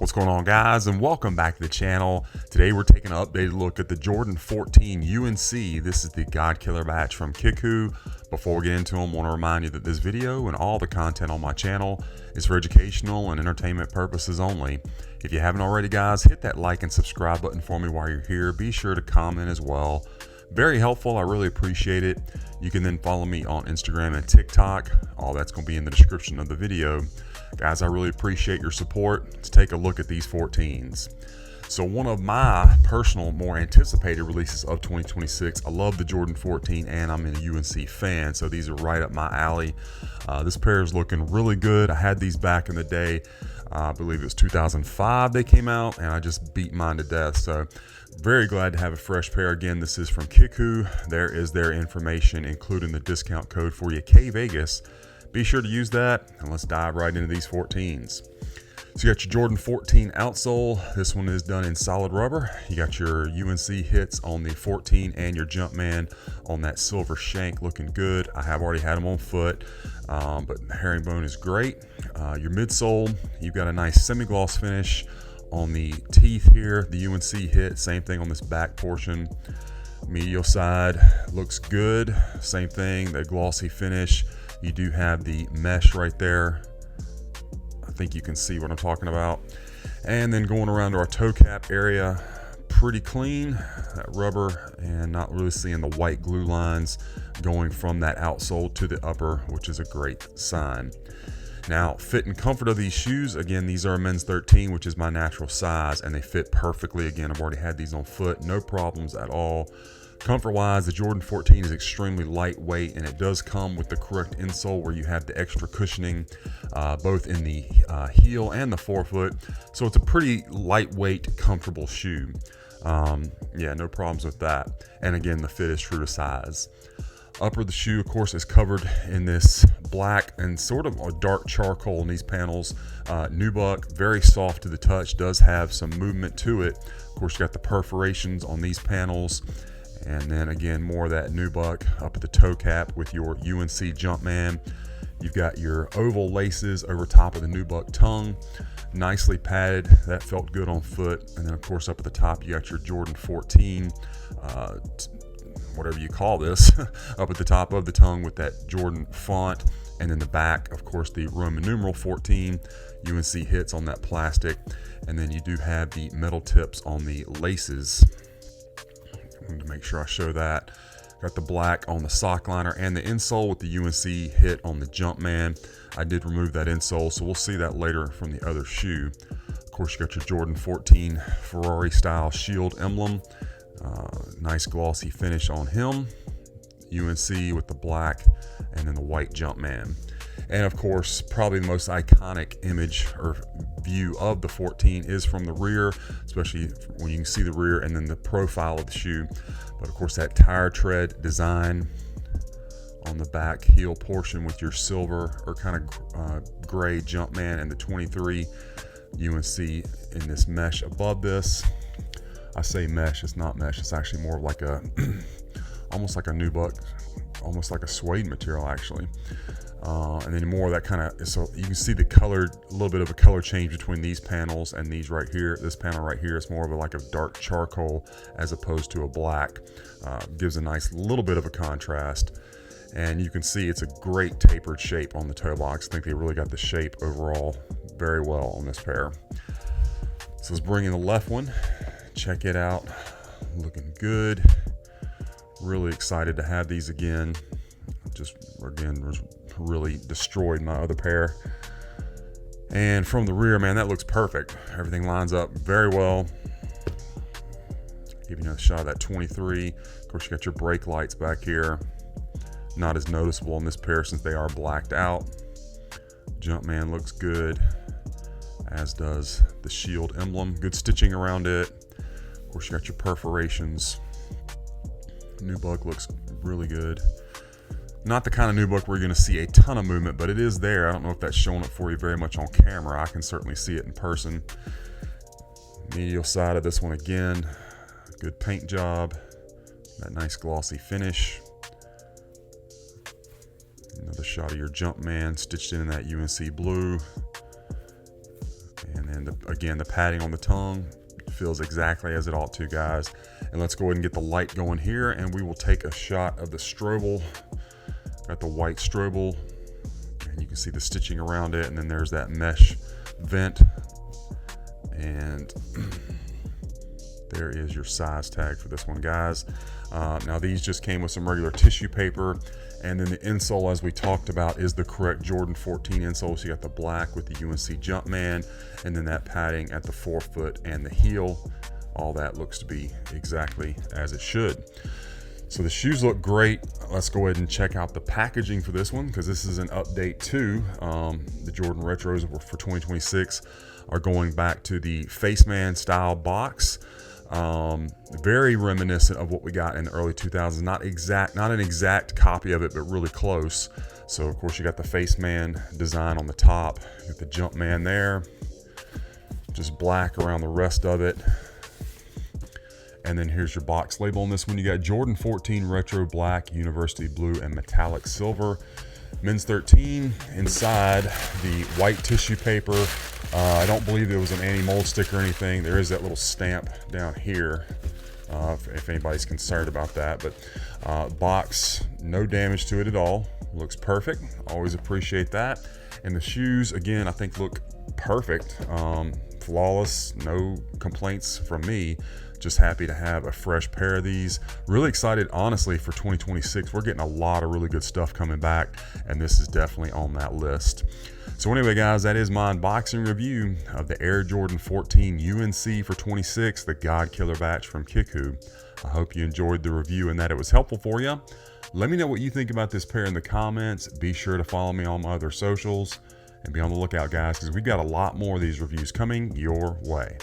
What's going on, guys, and welcome back to the channel. Today we're taking an updated look at the Jordan 14 UNC. This is the God Killer batch from Kickwho. Before we get into them, I want to remind you that this video and all the content on my channel is for educational and entertainment purposes only. If you haven't already, guys, hit that like and subscribe button for me while you're here. Be sure to comment as well. Very helpful. I really appreciate it. You can then follow me on Instagram and TikTok. All that's going to be in the description of the video. Guys, I really appreciate your support. Let's take a look at these 14s. So one of my personal, more anticipated releases of 2026. I love the Jordan 14 and I'm an UNC fan, so these are right up my alley. This pair is looking really good. I had these back in the day. I believe it was 2005 they came out, and I just beat mine to death. So very glad to have a fresh pair. Again, this is from Kickwho. There is their information, including the discount code for you, kvegas. Be sure to use that, and let's dive right into these 14s. So you got your Jordan 14 outsole. This one is done in solid rubber. You got your UNC hits on the 14 and your Jumpman on that silver shank, looking good. I have already had them on foot, but the herringbone is great. Your midsole, you've got a nice semi-gloss finish on the teeth here. The UNC hit, same thing on this back portion. Medial side looks good. Same thing, the glossy finish. You do have the mesh right there. I think you can see what I'm talking about. And then going around to our toe cap area, pretty clean, that rubber, and not really seeing the white glue lines going from that outsole to the upper, which is a great sign. Now, fit and comfort of these shoes, again, these are a men's 13, which is my natural size, and they fit perfectly. Again, I've already had these on foot, no problems at all. Comfort-wise, the Jordan 14 is extremely lightweight, and it does come with the correct insole where you have the extra cushioning both in the heel and the forefoot. So it's a pretty lightweight, comfortable shoe. Yeah, no problems with that. And again, the fit is true to size. Upper of the shoe, of course, is covered in this black and sort of a dark charcoal in these panels. Nubuck, very soft to the touch, does have some movement to it. Of course, you got the perforations on these panels. And then again, more of that nubuck up at the toe cap with your UNC Jumpman. You've got your oval laces over top of the nubuck tongue, nicely padded. That felt good on foot. And then of course up at the top, you got your Jordan 14, whatever you call this, up at the top of the tongue with that Jordan font. And in the back, of course, the Roman numeral 14, UNC hits on that plastic. And then you do have the metal tips on the laces. To make sure I show that. Got the black on the sock liner and the insole with the UNC hit on the Jumpman. I did remove that insole, so we'll see that later from the other shoe. Of course, you got your Jordan 14 Ferrari style shield emblem. Nice glossy finish on him. UNC with the black and then the white Jumpman. And of course, probably the most iconic image or view of the 14 is from the rear, especially when you can see the rear and then the profile of the shoe. But of course, that tire tread design on the back heel portion with your silver or kind of gray Jumpman and the 23 UNC in this mesh above this. I say mesh, it's not mesh. It's actually more like a, almost like a nubuck, almost like a suede material actually. And then more of that kind of, so you can see the color, a little bit of a color change between these panels and these right here. This panel right here is more of a like a dark charcoal as opposed to a black. Gives a nice little bit of a contrast. And you can see it's a great tapered shape on the toe box. I think they really got the shape overall very well on this pair. So let's bring in the left one. Check it out. Looking good. Really excited to have these again. Just again, really destroyed my other pair. And from the rear, man, that looks perfect. Everything lines up very well. Giving you a shot of that 23. Of course, you got your brake lights back here. Not as noticeable on this pair since they are blacked out. Jumpman looks good, as does the shield emblem. Good stitching around it. Of course, you got your perforations. Nubuck looks really good. Not the kind of nubuck where you're going to see a ton of movement, but it is there. I don't know if that's showing up for you very much on camera. I can certainly see it in person. Medial side of this one again. Good paint job. That nice glossy finish. Another shot of your Jumpman stitched in that UNC blue. And then again, the padding on the tongue feels exactly as it ought to, guys. And let's go ahead and get the light going here, and we will take a shot of the strobel. Got the white strobel, and you can see the stitching around it, and then there's that mesh vent, and there is your size tag for this one, guys. Now these just came with some regular tissue paper, and then the insole, as we talked about, is the correct Jordan 14 insole. So you got the black with the UNC Jumpman, and then that padding at the forefoot and the heel. All that looks to be exactly as it should. So the shoes look great. Let's go ahead and check out the packaging for this one, because this is an update too. The Jordan Retros for 2026 are going back to the Faceman style box. Very reminiscent of what we got in the early 2000s. Not an exact copy of it, but really close. So of course you got the Faceman design on the top. You got the Jumpman there, just black around the rest of it. And then here's your box label on this one. You got Jordan 14 Retro Black, University Blue, and Metallic Silver. Men's 13 inside the white tissue paper. I don't believe there was an anti-mold stick or anything. There is that little stamp down here, if anybody's concerned about that. But box, no damage to it at all. Looks perfect. Always appreciate that. And the shoes, again, I think look perfect. Flawless, no complaints from me. Just happy to have a fresh pair of these. Really excited, honestly, for 2026. We're getting a lot of really good stuff coming back, and this is definitely on that list. So anyway, guys, that is my unboxing review of the Air Jordan 14 UNC for 26, the God Killer batch from Kickwho. I hope you enjoyed the review and that it was helpful for you. Let me know what you think about this pair in the comments. Be sure to follow me on my other socials, and be on the lookout, guys, because we've got a lot more of these reviews coming your way.